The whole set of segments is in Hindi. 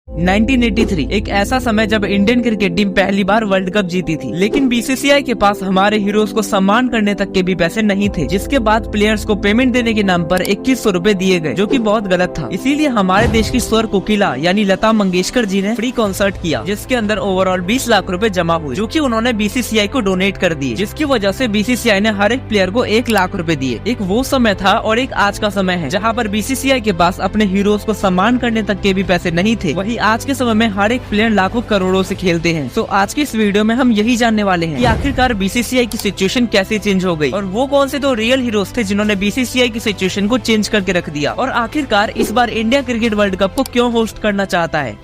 1983 एक ऐसा समय जब इंडियन क्रिकेट टीम पहली बार वर्ल्ड कप जीती थी, लेकिन बीसीसीआई के पास हमारे हीरोज को सम्मान करने तक के भी पैसे नहीं थे, जिसके बाद प्लेयर्स को पेमेंट देने के नाम पर 2100 रुपए दिए गए, जो कि बहुत गलत था। इसीलिए हमारे देश की स्वर कोकिला यानी लता मंगेशकर जी ने फ्री कॉन्सर्ट किया, जिसके अंदर ओवरऑल 20 लाख रुपए जमा हुए, जो कि उन्होंने बीसीसीआई को डोनेट कर दिए, जिसकी वजह से बीसीसीआई ने हर एक प्लेयर को 1 लाख रुपए दिए। एक वो समय था और एक आज का समय है जहाँ पर बीसीसीआई के पास अपने हीरोज को सम्मान करने तक के भी पैसे नहीं थे। वही आज के समय में हर एक प्लेयर लाखों करोड़ों से खेलते हैं। तो आज की इस वीडियो में हम यही जानने वाले हैं कि आखिरकार बीसीसीआई की सिचुएशन कैसे चेंज हो गई और वो कौन से तो रियल हीरोज थे जिन्होंने बीसीसीआई की सिचुएशन को चेंज करके रख दिया, और आखिरकार इस बार इंडिया क्रिकेट वर्ल्ड कप को क्यों होस्ट करना चाहता है।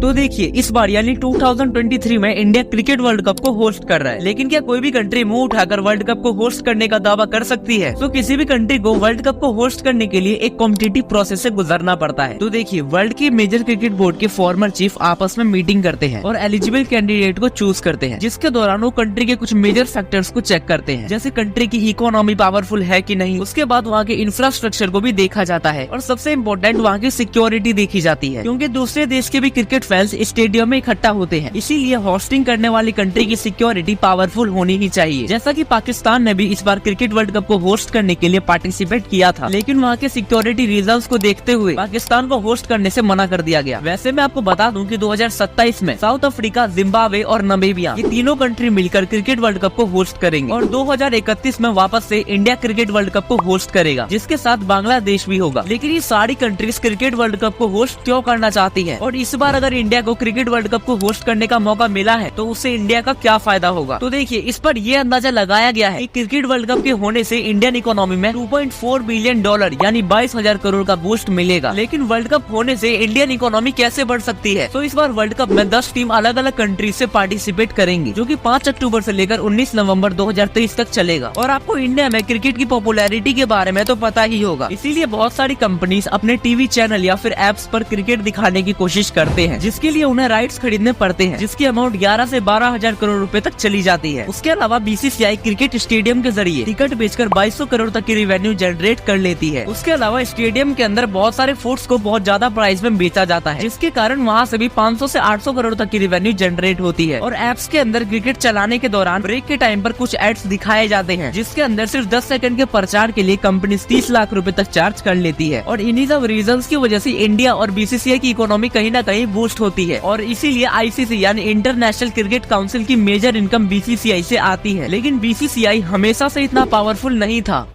तो देखिए, इस बार यानी 2023 में इंडिया क्रिकेट वर्ल्ड कप को होस्ट कर रहा है, लेकिन क्या कोई भी कंट्री मुंह उठाकर वर्ल्ड कप को होस्ट करने का दावा कर सकती है? तो किसी भी कंट्री को वर्ल्ड कप को होस्ट करने के लिए एक कॉम्पिटिटिव प्रोसेस से गुजरना पड़ता है। तो देखिए, वर्ल्ड की मेजर क्रिकेट बोर्ड के फॉर्मर चीफ आपस में मीटिंग करते हैं और एलिजिबल कैंडिडेट को चूज करते हैं, जिसके दौरान वो कंट्री के कुछ मेजर फैक्टर्स को चेक करते हैं, जैसे कंट्री की इकोनॉमी पावरफुल है कि नहीं। उसके बाद वहाँ के इंफ्रास्ट्रक्चर को भी देखा जाता है और सबसे इम्पोर्टेंट वहाँ की सिक्योरिटी देखी जाती है, क्योंकि दूसरे देश के भी क्रिकेट फैंस स्टेडियम में इकट्ठा होते हैं। इसीलिए होस्टिंग करने वाली कंट्री की सिक्योरिटी पावरफुल होनी ही चाहिए। जैसा कि पाकिस्तान ने भी इस बार क्रिकेट वर्ल्ड कप को होस्ट करने के लिए पार्टिसिपेट किया था, लेकिन वहाँ के सिक्योरिटी रीजंस को देखते हुए पाकिस्तान को होस्ट करने से मना कर दिया गया। वैसे मैं आपको बता दूं कि 2027 में साउथ अफ्रीका, जिम्बाब्वे और नामीबिया ये तीनों कंट्री मिलकर क्रिकेट वर्ल्ड कप को होस्ट करेंगे, और 2031 में वापस से इंडिया क्रिकेट वर्ल्ड कप को होस्ट करेगा, जिसके साथ बांग्लादेश भी होगा। लेकिन ये सारी कंट्रीज क्रिकेट वर्ल्ड कप को होस्ट क्यों करना चाहती है, और इस बार अगर इंडिया को क्रिकेट वर्ल्ड कप को होस्ट करने का मौका मिला है तो उससे इंडिया का क्या फायदा होगा? तो देखिए, इस पर यह अंदाजा लगाया गया है कि क्रिकेट वर्ल्ड कप के होने से इंडियन इकोनॉमी में $2.4 बिलियन यानी 22,000 करोड़ का बूस्ट मिलेगा। लेकिन वर्ल्ड कप होने से इंडियन इकोनॉमी कैसे बढ़ सकती है? तो इस बार वर्ल्ड कप में 10 टीम अलग अलग कंट्री से पार्टिसिपेट करेंगी, जो कि 5 अक्टूबर से लेकर 19 नवंबर 2023 तक चलेगा। और आपको इंडिया में क्रिकेट की पॉपुलैरिटी के बारे में तो पता ही होगा, इसीलिए बहुत सारी कंपनीज अपने टीवी चैनल या फिर एप्स पर क्रिकेट दिखाने की कोशिश करते हैं, जिसके लिए उन्हें राइट्स खरीदने पड़ते हैं, जिसकी अमाउंट 11 से 12,000 करोड़ रुपए तक चली जाती है। उसके अलावा बीसीसीआई क्रिकेट स्टेडियम के जरिए टिकट बेचकर 2200 करोड़ तक की रेवेन्यू जनरेट कर लेती है। उसके अलावा स्टेडियम के अंदर बहुत सारे फूड्स को बहुत ज्यादा प्राइस में बेचा जाता है, जिसके कारण वहाँ से भी 500 से 800 करोड़ तक की रेवेन्यू जनरेट होती है। और एप्स के अंदर क्रिकेट चलाने के दौरान ब्रेक के टाइम पर कुछ एड्स दिखाए जाते हैं, जिसके अंदर सिर्फ 10 सेकंड के प्रचार के लिए कंपनी 30 लाख रुपए तक चार्ज कर लेती है। और इन्हीं सब रीजंस की वजह से इंडिया और बीसीसीआई की इकोनॉमी कहीं न कहीं बूस्ट होती है, और इसीलिए आईसीसी यानी इंटरनेशनल क्रिकेट काउंसिल की मेजर इनकम बीसीसीआई से आती है। लेकिन बीसीसीआई हमेशा से इतना पावरफुल नहीं था।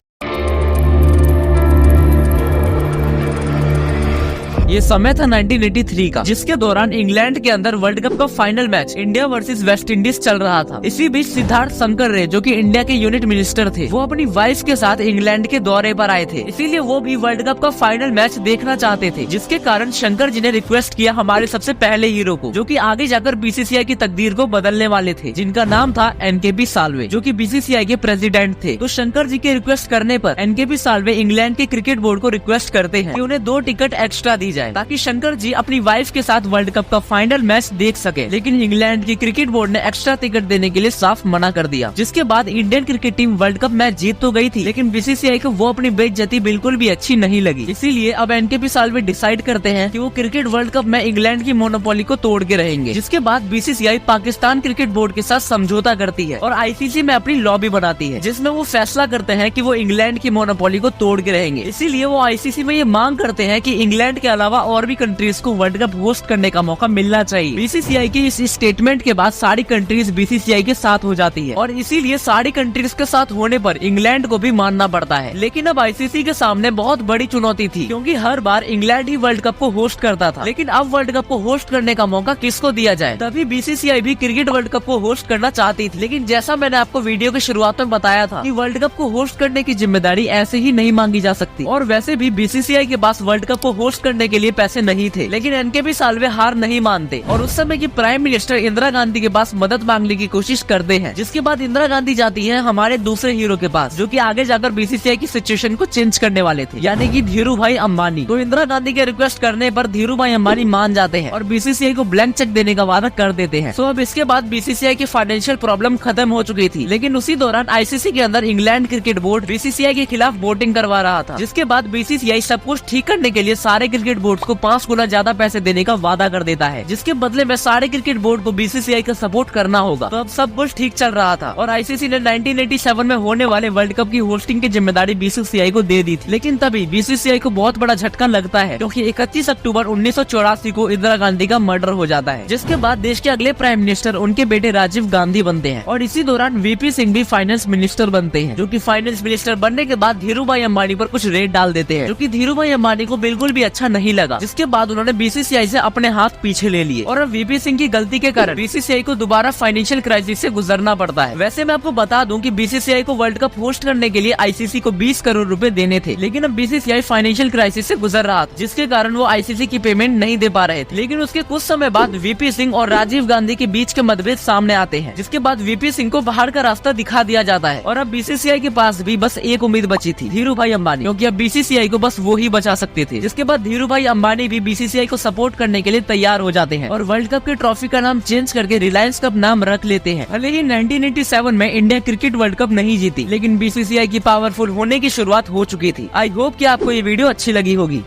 ये समय था 1983 का, जिसके दौरान इंग्लैंड के अंदर वर्ल्ड कप का final match India versus West Indies चल रहा था। इसी बीच सिद्धार्थ शंकर रे, जो कि इंडिया के यूनिट मिनिस्टर थे, वो अपनी वाइफ के साथ इंग्लैंड के दौरे पर आए थे। इसीलिए वो भी वर्ल्ड कप का फाइनल मैच देखना चाहते थे, जिसके कारण शंकर जी ने रिक्वेस्ट किया हमारे सबसे पहले हीरो को, जो कि आगे जाकर बीसीसीआई की तकदीर को बदलने वाले थे, जिनका नाम था एनकेबी साल्वे, जो कि बीसीसीआई के प्रेसिडेंट थे। तो शंकर जी के रिक्वेस्ट करने पर एनकेबी साल्वे इंग्लैंड के क्रिकेट बोर्ड को रिक्वेस्ट करते हैं कि उन्हें 2 टिकट एक्स्ट्रा दी जाए, ताकि शंकर जी अपनी वाइफ के साथ वर्ल्ड कप का फाइनल मैच देख सके। लेकिन इंग्लैंड की क्रिकेट बोर्ड ने एक्स्ट्रा टिकट देने के लिए साफ मना कर दिया, जिसके बाद Indian cricket team world cup match जीत तो गई थी, लेकिन बीसीसीआई को वो अपनी बेइज्जती बिल्कुल भी अच्छी नहीं लगी। इसीलिए अब एनकेबी साल्वे डिसाइड करते हैं कि वो क्रिकेट वर्ल्ड कप में इंग्लैंड की मोनोपोली को तोड़ के रहेंगे। जिसके बाद बीसीसीआई पाकिस्तान क्रिकेट बोर्ड के साथ समझौता करती है और आईसीसी में अपनी लॉबी बनाती है, जिसमें वो फैसला करते हैं कि वो इंग्लैंड की मोनोपोली को तोड़ के रहेंगे। इसीलिए वो आईसीसी में ये मांग करते हैं कि इंग्लैंड के अलावा और भी कंट्रीज को वर्ल्ड कप होस्ट करने का मौका मिलना चाहिए। बीसीसीआई के इस स्टेटमेंट के बाद सारी कंट्रीज बीसीसीआई के साथ हो जाती है, और इसीलिए सारी कंट्रीज के साथ होने पर इंग्लैंड को भी मानना पड़ता है। लेकिन अब आईसीसी के सामने बहुत बड़ी चुनौती थी, क्योंकि हर बार इंग्लैंड ही वर्ल्ड कप को होस्ट करता था, लेकिन अब वर्ल्ड कप को होस्ट करने का मौका किसको दिया जाए? तभी बीसीसीआई भी क्रिकेट वर्ल्ड कप को होस्ट करना चाहती थी। लेकिन जैसा मैंने आपको वीडियो की शुरुआत में बताया था कि वर्ल्ड कप को होस्ट करने की जिम्मेदारी ऐसे ही नहीं मांगी जा सकती, और वैसे भी बीसीसीआई के पास वर्ल्ड कप को होस्ट करने के लिए पैसे नहीं थे, लेकिन एनकेबी साल्वे हार नहीं मानते और उस समय की प्राइम मिनिस्टर इंदिरा गांधी के पास मदद मांगने की कोशिश करते हैं। जिसके बाद इंदिरा गांधी जाती है हमारे दूसरे हीरो के पास, जो कि आगे जाकर बीसीसीआई की सिचुएशन को चेंज करने वाले थे, यानी कि धीरू भाई अंबानी। तो इंदिरा गांधी के रिक्वेस्ट करने पर धीरू भाई अंबानी मान जाते हैं और बीसीसीआई को ब्लैंक चेक देने का वादा कर देते हैं। अब इसके बाद बीसीसीआई की फाइनेंशियल प्रॉब्लम खत्म हो चुकी थी, लेकिन उसी दौरान आईसीसी के अंदर इंग्लैंड क्रिकेट बोर्ड बीसीसीआई के खिलाफ वोटिंग करवा रहा था। जिसके बाद बीसीसीआई सब कुछ ठीक करने के लिए सारे क्रिकेट बोर्ड को 5 गुना ज्यादा पैसे देने का वादा कर देता है, जिसके बदले में सारे क्रिकेट बोर्ड को बीसीसीआई का सपोर्ट करना होगा। तो अब सब कुछ ठीक चल रहा था और आईसीसी ने 1987 में होने वाले वर्ल्ड कप की होस्टिंग की जिम्मेदारी बीसीसीआई को दे दी थी। लेकिन तभी बीसीसीआई को बहुत बड़ा झटका लगता है, क्योंकि 31 अक्टूबर 1984 को इंदिरा गांधी का मर्डर हो जाता है। जिसके बाद देश के अगले प्राइम मिनिस्टर उनके बेटे राजीव गांधी बनते हैं और इसी दौरान वीपी सिंह भी फाइनेंस मिनिस्टर बनते हैं, जो कि फाइनेंस मिनिस्टर बनने के बाद धीरू भाई अंबानी पर कुछ रेड डाल देते हैं, जो कि धीरू भाई अंबानी को बिल्कुल भी अच्छा नहीं लगा। जिसके बाद उन्होंने बीसीसीआई से अपने हाथ पीछे ले लिए और अब वीपी सिंह की गलती के कारण बीसीसीआई को दोबारा फाइनेंशियल क्राइसिस से गुजरना पड़ता है। वैसे मैं आपको बता दूं कि बीसीसीआई को वर्ल्ड कप होस्ट करने के लिए आईसीसी को 20 करोड़ रुपए देने थे, लेकिन अब बीसीसीआई फाइनेंशियल क्राइसिस से गुजर रहा था, जिसके कारण वो आईसीसी की पेमेंट नहीं दे पा रहे थे। लेकिन उसके कुछ समय बाद वीपी सिंह और राजीव गांधी के बीच के मतभेद सामने आते हैं, जिसके बाद वीपी सिंह को बाहर का रास्ता दिखा दिया जाता है और अब बीसीसीआई के पास भी बस एक उम्मीद बची थी, धीरू भाई अंबानी, क्योंकि अब बीसीसीआई को बस वो ही बचा सकते थे। जिसके बाद धीरू भाई अंबानी भी बीसीसीआई को सपोर्ट करने के लिए तैयार हो जाते हैं और वर्ल्ड कप की ट्रॉफी का नाम चेंज करके रिलायंस कप नाम रख लेते हैं। भले ही 1987 में इंडिया क्रिकेट वर्ल्ड कप नहीं जीती, लेकिन बीसीसीआई की पावरफुल होने की शुरुआत हो चुकी थी। आई होप कि आपको ये वीडियो अच्छी लगी होगी।